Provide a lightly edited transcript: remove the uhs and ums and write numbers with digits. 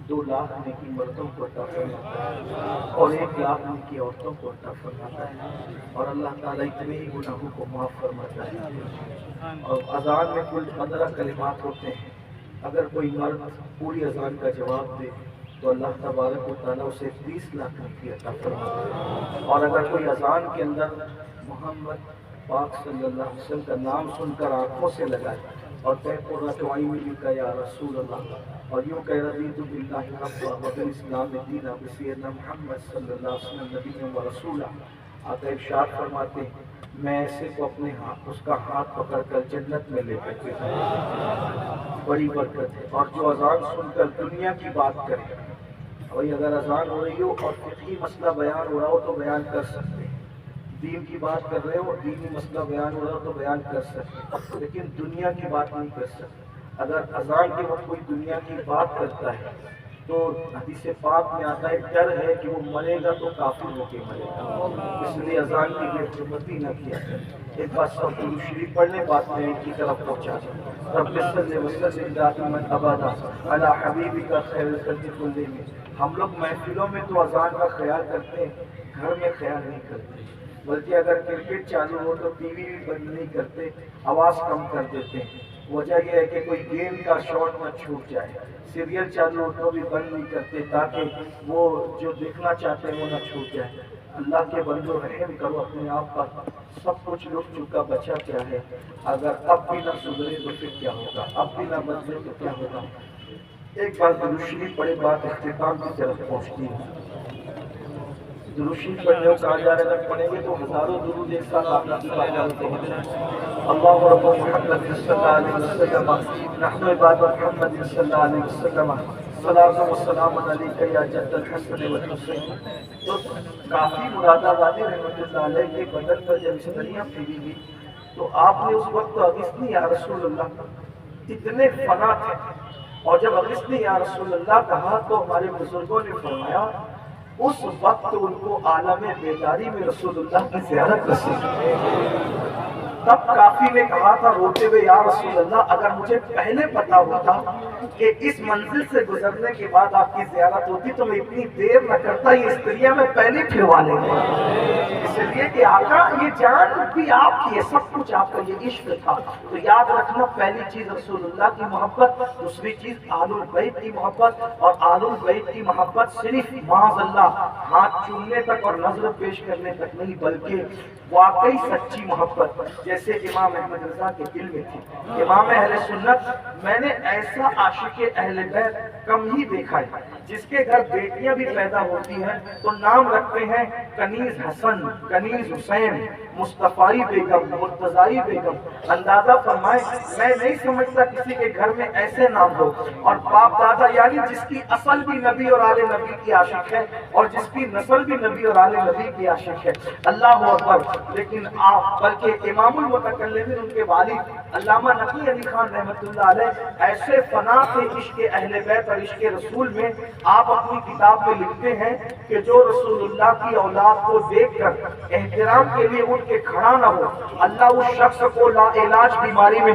2 लाख नेकी मर्दों को अता फरमाता है और 1 लाख नेकी औरतों को अता फरमाता है, और अल्लाह ताला इतने ही गुनाहों को माफ़ फरमाता है। और अजान में कुल 15 कलिमात होते हैं। अगर कोई मर्द पूरी अजान का जवाब दे तो अल्लाह तबारक व तआला उसे 30 लाख नेकी अता फरमाता है। और अगर कोई अजान के अंदर मोहम्मद पाक सल्लल्लाहु अलैहि वसल्लम का नाम सुनकर आंखों से लगाए और का या रसूल अल्लाह, और यूँ कह रज़ीतु बिल्लाहि रब्बा व बिल इस्लाम दीना व सय्यदना मुहम्मद सल्लल्लाहु अलैहि वसल्लम नबिय्यन व रसूला, आका इरशाद फरमाते हैं मैं ऐसे को अपने हाथ उसका हाथ पकड़कर जन्नत में ले करके बड़ी बरकत है। और जो अजान सुनकर दुनिया की बात करे, वही अगर अजान हो रही हो और फिक़ही मसला बयान हो रहा हो तो बयान कर सकते हैं, दीन की बात कर रहे हो दीनी मसला बयान हो रहा हो तो बयान कर सकते, लेकिन दुनिया की बात नहीं कर सकते। अगर अजान के वक्त कोई दुनिया की बात करता है तो हदीस पाक में आता है डर है कि वो मरेगा तो काफिर होके मरेगा, इसलिए अजान की बेहुरमती न किया जाए। एक बात सब दुरूद शरीफ पढ़ने बात में की तरफ पहुँचा जाए। रब्बि सल्लि व सल्लिम दाइमन अबदा अला हबीबिका खैरुल खल्क़ि कुल्लिहिम। हम लोग महफिलों में तो अजान का ख्याल करते हैं, घर में ख्याल नहीं करते, बल्कि अगर क्रिकेट चालू हो तो टीवी भी बंद नहीं करते, आवाज़ कम कर देते हैं। वजह यह है कि कोई गेम का शॉट न छूट जाए। सीरियल चालू हो तो भी बंद नहीं करते ताकि वो जो देखना चाहते हैं वो न छूट जाए। अल्लाह के बंदो रहम करो अपने आप पर, सब कुछ लुट चुका बचा क्या है। अगर अब भी न सुधरे तो फिर क्या होगा, अब भी न बदले तो क्या होगा। एक बार दुरूद शरीफ पढ़े बात इख्तिताम की तरफ पहुँचती है। दुरूद शरीफ पढ़ने को कहा जा रहा है, अगर पढ़ेंगे तो हज़ारों दुरूद एक साथ आपने की पाया होते हैं। अल्लाहु रब्बु मुहम्मद सल्लल्लाहु अलैहि वसल्लम नहनु इबादु मुहम्मद सल्लल्लाहु अलैहि वसल्लम सलातो व सलाम अलैका या जद्दल हसन वल हुसैन। तो काफी मुरादाबादी रहमतुल्लाह अलैह के बदन पर जब स्त्रियां फेरी गई तो आपने उस वक्त अगिस्नी या रसूलल्लाह इतने फना थे, और जब अगिस्नी या रसूलल्लाह कहा तो हमारे बुजुर्गों ने फरमाया उस वक्त उनको आलम बेदारी में रसूलुल्लाह की ज़ियारत नसीब। तब काफी ने कहा था रोते हुए या रसूलल्लाह अगर मुझे पहले पता होता कि इस मंजिल से गुजरने के बाद आपकी ज़ियारत होती तो मैं इतनी देर न करता, ये स्त्रियां मैं पहले फिरवा लेता। इसलिए कि आका ये जान भी आपकी है, सब कुछ आपका, ये इश्क था। तो याद रखना पहली चीज रसूलुल्लाह की मोहब्बत, दूसरी चीज आलुल बैत की मोहब्बत, और आलुल बैत की मोहब्बत सिर्फ माज़अल्लाह हाथ चूमने तक और नजर पेश करने तक नहीं, बल्कि वाकई सच्ची मोहब्बत जैसे इमाम अहमद रजा के दिल में थी। इमाम अहले सुन्नत मैंने ऐसा आशिक अहले बैत कम ही देखा है, जिसके घर बेटियां भी पैदा होती हैं तो नाम रखते हैं कनीज हसन, कनीज हुसैन, मुस्तफाई बेगम, मुर्तजाई बेगम। अंदाजा फरमाए मैं नहीं समझता किसी के घर में ऐसे नाम हो, और बाप दादा यानी जिसकी असल भी नबी और आले नबी की आशिक है और जिसकी नस्ल भी नबी और आले नबी की आशिक है। अल्लाह अकबर। लेकिन आप बल्कि इमामुल मुतकल्लिमीन उनके वालिद अल्लामा नकी अली खान रहमतुल्लाह अलैह ऐसे फना थे इश्क अहले बैत और इश्क रसूल में, आप अपनी किताब में लिखते हैं कि जो रसूलुल्लाह की औलाद को देखकर एहतराम के लिए उठ के खड़ा ना हो, अल्लाह उस शख्स को लाइलाज बीमारी में